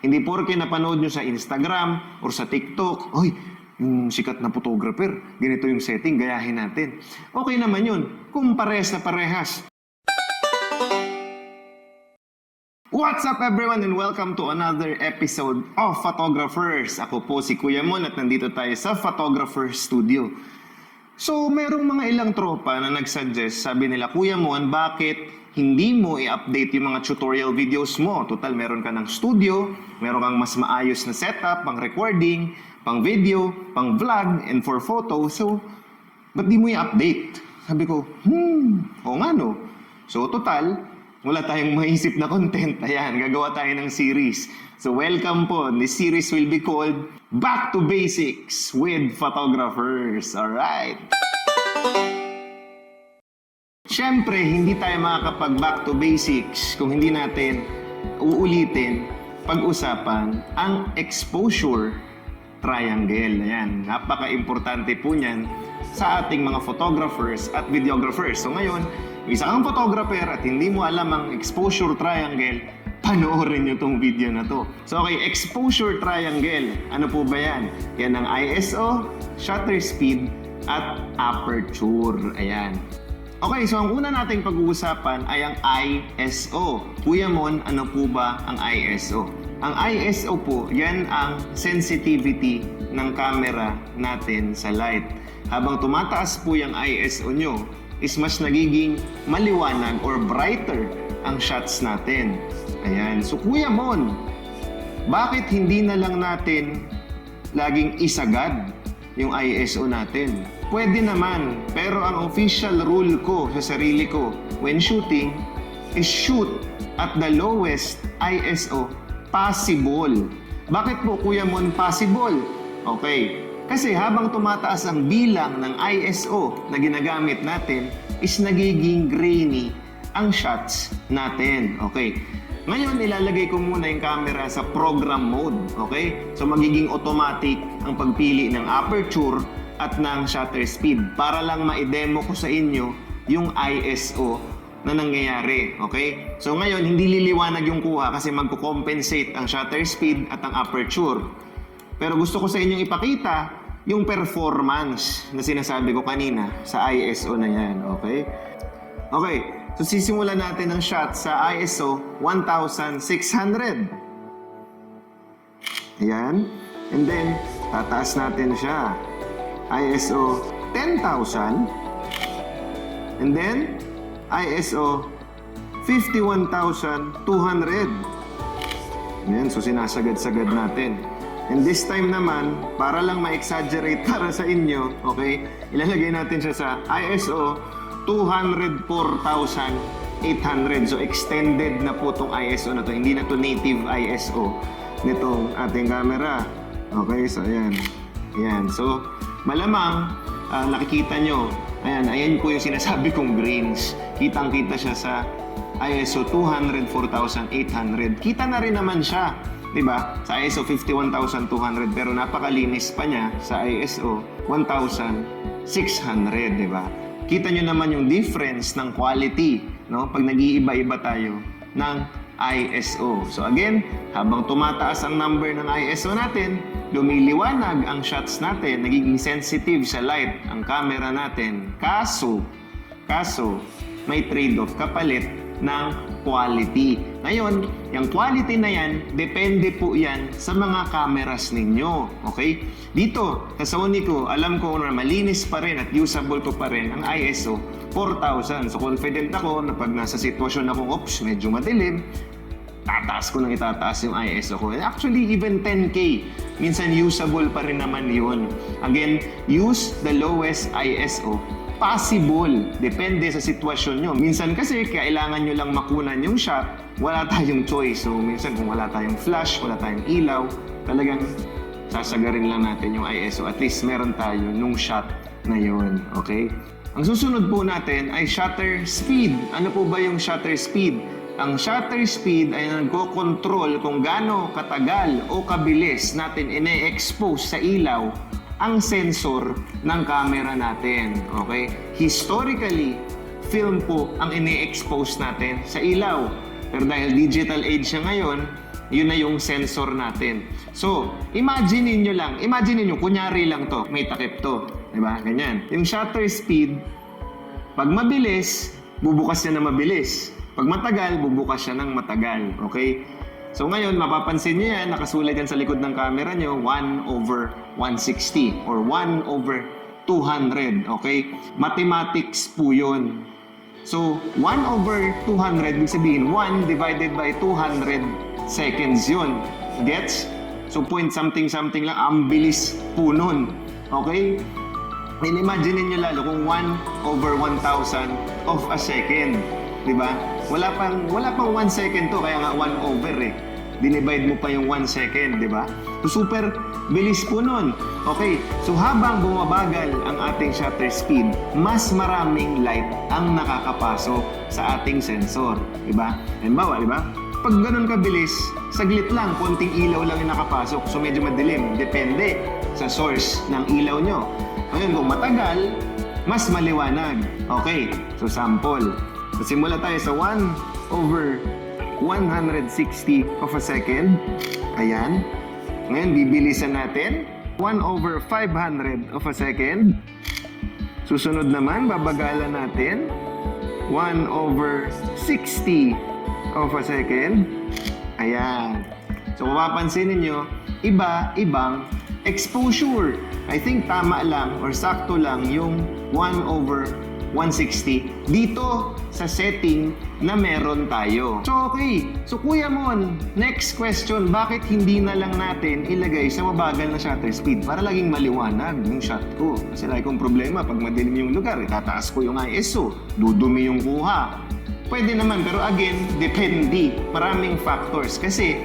Hindi porke napanood nyo sa Instagram or sa TikTok, oy, yung sikat na photographer, ganito yung setting, gayahin natin. Okay naman yun, kung parehas na parehas. What's up everyone and welcome to another episode of Photographers. Ako po si Kuya Mon at nandito tayo sa Photographer Studio. So, merong mga ilang tropa na nagsuggest, sabi nila, Kuya Mon, bakit hindi mo i-update yung mga tutorial videos mo? Total, meron ka ng studio, meron kang mas maayos na setup, pang recording, pang video, pang vlog, and for photo. So, ba't di mo i-update? Sabi ko, oo nga no. So, total, wala tayong maisip na content. Ayan, gagawa tayo ng series. So, welcome po. This series will be called Back to Basics with Photographers. Alright? Siyempre, hindi tayo makakapag back to basics kung hindi natin uulitin, pag-usapan ang exposure triangle. Ayan, napaka-importante po niyan sa ating mga photographers at videographers. So ngayon, isa kang photographer at hindi mo alam ang exposure triangle, panoorin nyo tong video na to. So okay, exposure triangle. Ano po ba yan? Yan ang ISO, shutter speed, at aperture. Ayan. Okay, so ang una nating pag-uusapan ay ang ISO. Kuya Mon, ano po ba ang ISO? Ang ISO po, yan ang sensitivity ng camera natin sa light. Habang tumataas po yung ISO nyo, is mas nagiging maliwanag or brighter ang shots natin. Ayan. So, Kuya Mon, bakit hindi na lang natin laging isagad yung ISO natin? Pwede naman, pero ang official rule ko sa sarili ko when shooting is shoot at the lowest ISO possible. Bakit po, Kuya Mon, possible? Okay, kasi habang tumataas ang bilang ng ISO na ginagamit natin, is nagiging grainy ang shots natin. Okay, ngayon ilalagay ko muna yung camera sa program mode. Okay, so magiging automatic ang pagpili ng aperture at ng shutter speed para lang ma-demo ko sa inyo yung ISO na nangyayari. Okay? So ngayon, hindi liliwanag yung kuha kasi magko-compensate ang shutter speed at ang aperture. Pero gusto ko sa inyong ipakita yung performance na sinasabi ko kanina sa ISO na yan. Okay? Okay. So sisimulan natin ang shot sa ISO 1600. Ayan. And then, tataas natin siya. ISO 10,000 and then ISO 51,200. Ayan, so sinasagad-sagad natin. And this time naman, para lang ma-exaggerate para sa inyo, okay, ilalagay natin siya sa ISO 204,800. So extended na po itong ISO na to. Hindi na to native ISO nitong ating camera. Okay, so ayan. Ayan, so malamang nakikita nyo, ayan po yung sinasabi kong grains. Kitang-kita siya sa ISO 204,800. Kita na rin naman siya, di ba? Sa ISO 51,200 pero napakalinis pa niya sa ISO 1,600, di ba? Kita nyo naman yung difference ng quality, no? Pag nag-iiba-iba tayo ng ISO. So again, habang tumataas ang number ng ISO natin, lumiliwanag ang shots natin, nagiging sensitive sa light ang camera natin. Kaso, may trade-off kapalit ng quality. Ngayon, yung quality na yan, depende po yan sa mga cameras ninyo. Okay? Dito, sa Sony ko, alam ko na malinis pa rin at usable ko pa rin ang ISO 4,000. So confident ako na pag nasa sitwasyon akong, medyo madilim, tataas ko nang itataas yung ISO ko. Actually, even 10K, minsan usable pa rin naman yun. Again, use the lowest ISO possible. Depende sa sitwasyon nyo. Minsan kasi, kailangan nyo lang makunan yung shot, wala tayong choice. So, minsan kung wala tayong flash, wala tayong ilaw, talagang sasagarin lang natin yung ISO. At least meron tayo nung shot na yun. Okay? Ang susunod po natin ay shutter speed. Ano po ba yung shutter speed? Ang shutter speed ay nagko-control kung gaano katagal o kabilis natin ine-expose sa ilaw ang sensor ng camera natin. Okay? Historically, film po ang ine-expose natin sa ilaw. Pero dahil digital age siya ngayon, Yun na yung sensor natin. So, imagine nyo, kunyari lang to, may takip to. Diba? Ganyan. Yung shutter speed, pag mabilis, bubukas siya na mabilis. Pag matagal, bubukas siya ng matagal. Okay? So ngayon, mapapansin nyo yan, nakasulat yan sa likod ng camera nyo, 1/160 or 1/200. Okay? Mathematics po yun. So, 1/200, ibig sabihin, 1 divided by 200 seconds yun. Gets? So, point something lang, ang bilis po nun. Okay? And imagine niyo lalo kung 1/1000 of a second. Diba? Wala pang 1 second to, kaya nga 1/, eh. Dinivide mo pa yung 1 second, diba? So, super bilis po nun. Okay, so habang bumabagal ang ating shutter speed, mas maraming light ang nakakapasok sa ating sensor. Diba? Halimbawa, diba? Pag ganun kabilis, saglit lang, konting ilaw lang yung nakapasok. So, medyo madilim. Depende sa source ng ilaw nyo. Ngayon, kung matagal, mas maliwanag. Okay, so sample. So, simula tayo sa 1/160 of a second. Ayan. Ngayon, bibilisan natin. 1/500 of a second. Susunod naman, babagalan natin. 1/60 of a second. Ayan. So, mapapansin ninyo, iba-ibang exposure. I think tama lang or sakto lang yung 1/160 dito sa setting na meron tayo. So okay, so Kuya Mon, next question, bakit hindi na lang natin ilagay sa mabagal na shutter speed para laging maliwanag yung shot ko? Kasi lagi kong problema, pag madilim yung lugar, itataas ko yung ISO, dudumi yung kuha. Pwede naman, pero again, depende. Maraming factors. Kasi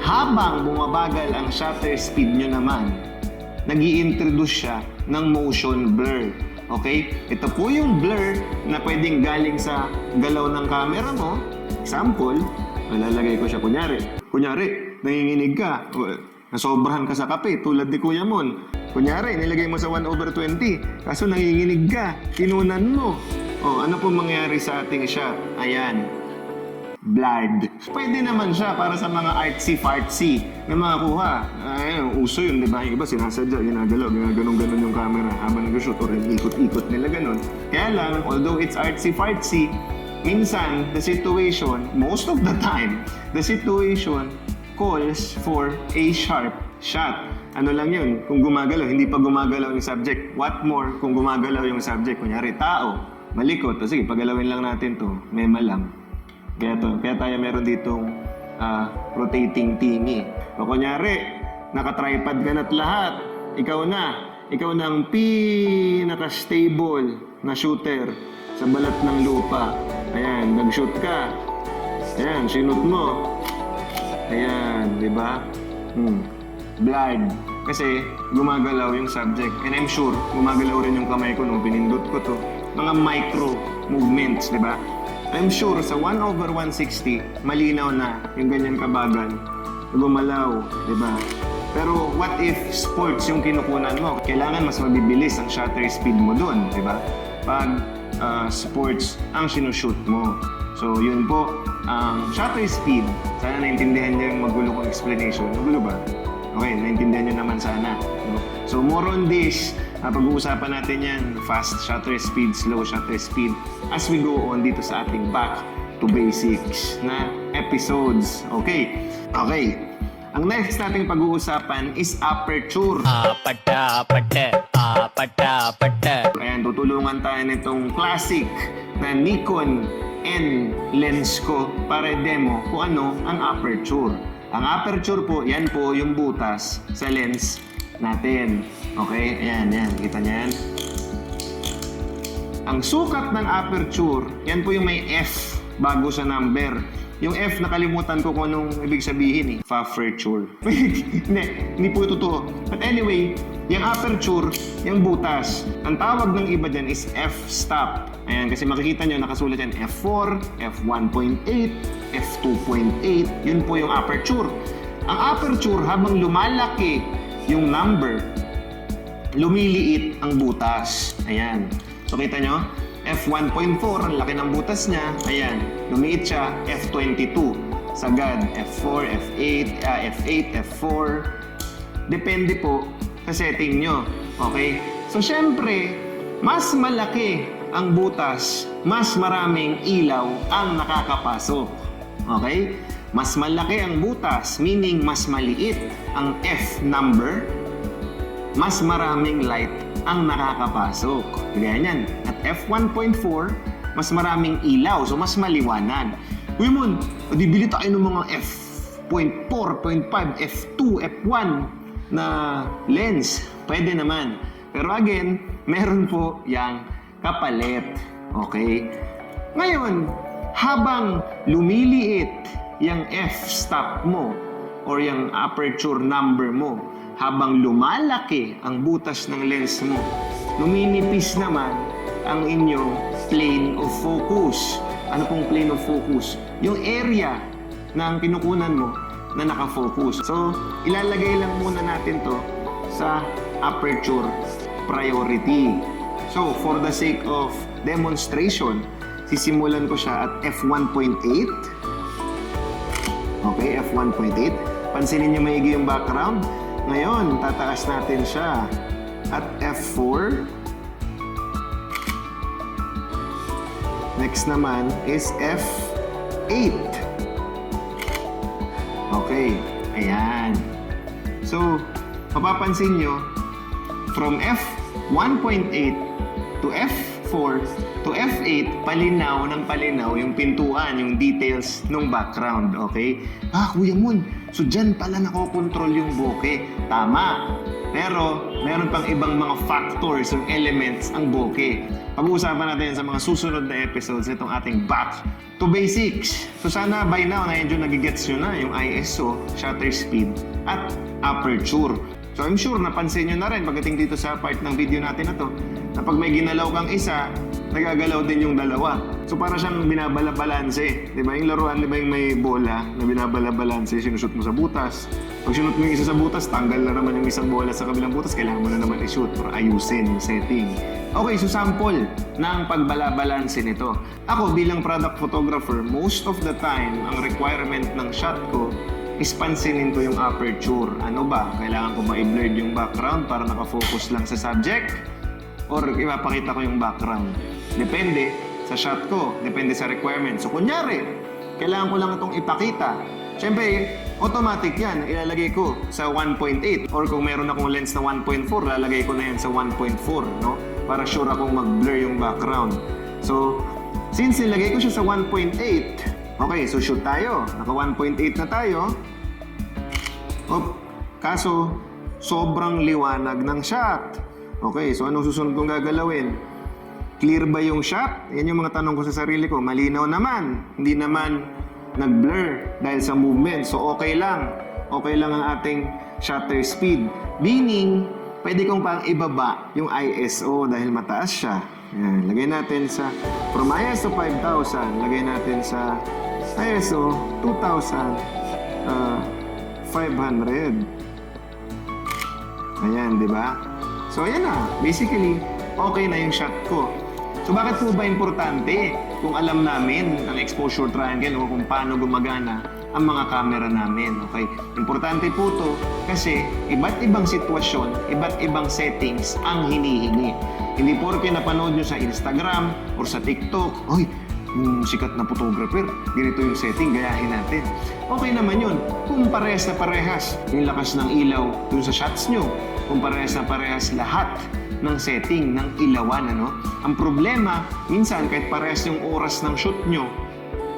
habang bumabagal ang shutter speed nyo naman, nag-i-introduce siya ng motion blur. Okay? Ito po yung blur na pwedeng galing sa galaw ng camera mo. Example, malalagay ko siya kunyari, nanginginig ka, nasobrahan ka sa kape, tulad ni Kuya Mon. Kunyari, nilagay mo sa 1/20, kaso nanginginig ka, tinunan mo. O, ano po mangyayari sa ating shot? Ayan. Blurred. Pwede naman siya para sa mga artsy-fartsy na mga kuha. Uso yun, di ba? Yung iba sinasadya, ginagalaw, ginaganon-ganon yung camera habang nag-shoot or ikot-ikot nila ganon. Kaya lang, although it's artsy-fartsy, minsan, the situation, most of the time, the situation calls for a sharp shot. Ano lang yun? Kung gumagalaw, hindi pa gumagalaw yung subject. What more kung gumagalaw yung subject? Kunyari, tao, malikot. O sige, pagalawin lang natin to. Mema lang. Kaya tayo meron ditong rotating thingy. O kunyari, naka-tripod ka na't lahat. Ikaw na ang pinaka-stable na shooter sa balat ng lupa. Ayan, nag-shoot ka. Ayan, sinut mo. Ayan, di ba? Blurred. Kasi gumagalaw yung subject. And I'm sure, gumagalaw rin yung kamay ko nung pinindot ko to. Mga micro movements, di ba? I'm sure sa 1/160, malinaw na yung ganyan kabagal, gumalaw, di ba? Pero what if sports yung kinukunan mo? Kailangan mas mabibilis ang shutter speed mo doon, di ba? Pag sports ang sinushoot mo. So yun po, ang shutter speed. Sana naintindihan niyo yung magulo kong explanation. Magulo ba? Okay, naintindihan niyo naman sana. So more on this, pag-uusapan natin yan, fast shutter speed, slow shutter speed, as we go on dito sa ating Back to Basics na episodes. Okay. Ang next nating pag-uusapan is aperture. Ayan, tutulungan tayo nitong classic na Nikon N lens ko para demo kung ano ang aperture. Ang aperture po, yan po yung butas sa lens natin. Okay? Ayan. Kita niyo yan? Ang sukat ng aperture, yan po yung may F bago sa number. Yung F, nakalimutan ko kung anong ibig sabihin eh. Aperture. hindi po totoo. But anyway, yung aperture, yung butas. Ang tawag ng iba dyan is f-stop. Ayan, kasi makikita nyo, nakasulat yan f4, f1.8, f2.8. Yun po yung aperture. Ang aperture, habang lumalaki yung number, lumiliit ang butas. Ayan. So, kita nyo? F1.4, ang laki ng butas niya. Ayan. Lumiit siya. F22. sagad, F4, F8, F8, F4. Depende po sa setting nyo. Okay? So, syempre, mas malaki ang butas, mas maraming ilaw ang nakakapasok. Okay? Mas malaki ang butas, meaning mas maliit ang F number, mas maraming light ang nakakapasok. Kaya yan. At F1.4, mas maraming ilaw, so mas maliwanag. Uy mon, bili tayo ng mga F.4, F.5, F2, F1 na lens. Pwede naman. Pero again, meron po yang kapalit. Okay? Ngayon, habang lumiliit yung f-stop mo or yung aperture number mo, habang lumalaki ang butas ng lens mo, luminipis naman ang inyong plane of focus. Ano pong plane of focus? Yung area ng kinukunan mo na nakafocus. So, ilalagay lang muna natin to sa aperture priority. So, for the sake of demonstration, sisimulan ko siya at f1.8. Okay, f1.8. Pansinin nyo maigi yung background. Ngayon, tataas natin siya at f4. Next naman is f8. Okay, ayan. So, mapapansin nyo, from f1.8 to f4 to f8, palinaw ng palinaw yung pintuan, yung details ng background, okay? Kuya Mon, so dyan pala nakokontrol yung bokeh. Tama. Pero, meron pang ibang mga factors or elements ang bokeh. Pag-uusapan natin sa mga susunod na episodes nitong ating Back to Basics. So sana by now, medyo nagigets nyo na yung ISO, shutter speed, at aperture. So I'm sure napansin nyo na rin pagdating dito sa part ng video natin na to, na pag may ginalaw kang isa, nagagalaw din yung dalawa. So para siyang binabala-balanse. Di ba? Yung laruan, di ba yung may bola na binabala-balanse, sinushoot mo sa butas. Pag sinut mo yung isa sa butas, tanggal na naman yung isang bola sa kabilang butas, kailangan mo na naman i-shoot para ayusin yung setting. Okay, so sample ng pagbala-balanse nito. Ako bilang product photographer, most of the time, ang requirement ng shot ko is pansinin ko yung aperture. Ano ba? Kailangan ko ba i-blurred yung background para nakafocus lang sa subject? Or ipapakita ko yung background? Depende sa shot ko. Depende sa requirement. So kunyari, kailangan ko lang itong ipakita. Siyempre, automatic yan. Ilalagay ko sa 1.8. Or kung meron akong lens na 1.4, lalagay ko na yan sa 1.4, no? Para sure akong mag-blur yung background. So, since nilagay ko siya sa 1.8, okay, so shoot tayo. Naka 1.8 na tayo. Kaso, sobrang liwanag ng shot. Okay, so anong susunod kong gagalawin? Clear ba yung shot? Yan yung mga tanong ko sa sarili ko. Malinaw naman. Hindi naman nag-blur dahil sa movement. So okay lang. Okay lang ang ating shutter speed. Meaning, pwede kong pang ibaba yung ISO dahil mataas siya. Yan. Lagay natin sa, from ISO 5,000, lagay natin sa ISO 2,500. Ayan, di ba? So, ayan na. Basically, okay na yung shot ko. So, bakit po ba importante kung alam namin ang exposure triangle o kung paano gumagana ang mga camera namin, okay? Importante po to kasi iba't ibang sitwasyon, iba't ibang settings ang hinihingi. Hindi porke napanood nyo sa Instagram or sa TikTok, oy, yung sikat na photographer, ganito yung setting, gayahin natin. Okay naman yun, kung parehas na parehas yung lakas ng ilaw dun sa shots nyo, kung parehas na parehas lahat ng setting, ng ilawan, ano? Ang problema, minsan kahit parehas yung oras ng shoot nyo,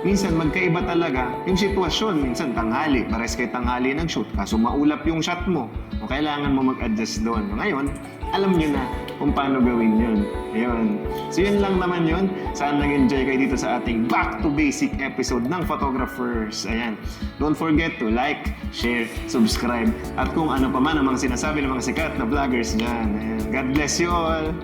minsan magkaiba talaga yung sitwasyon. Minsan tanghali, parehas kayo tanghali ng shoot, kaso maulap yung shot mo, o kailangan mo mag-adjust doon. Ngayon, alam nyo na kung paano gawin yun. Ayun. So yun lang naman yun. Saan nag-enjoy kayo dito sa ating Back to Basic episode ng Photographers. Ayan. Don't forget to like, share, subscribe, at kung ano pa man ang mga sinasabi ng mga sikat na vloggers dyan. Ayan. God bless you all!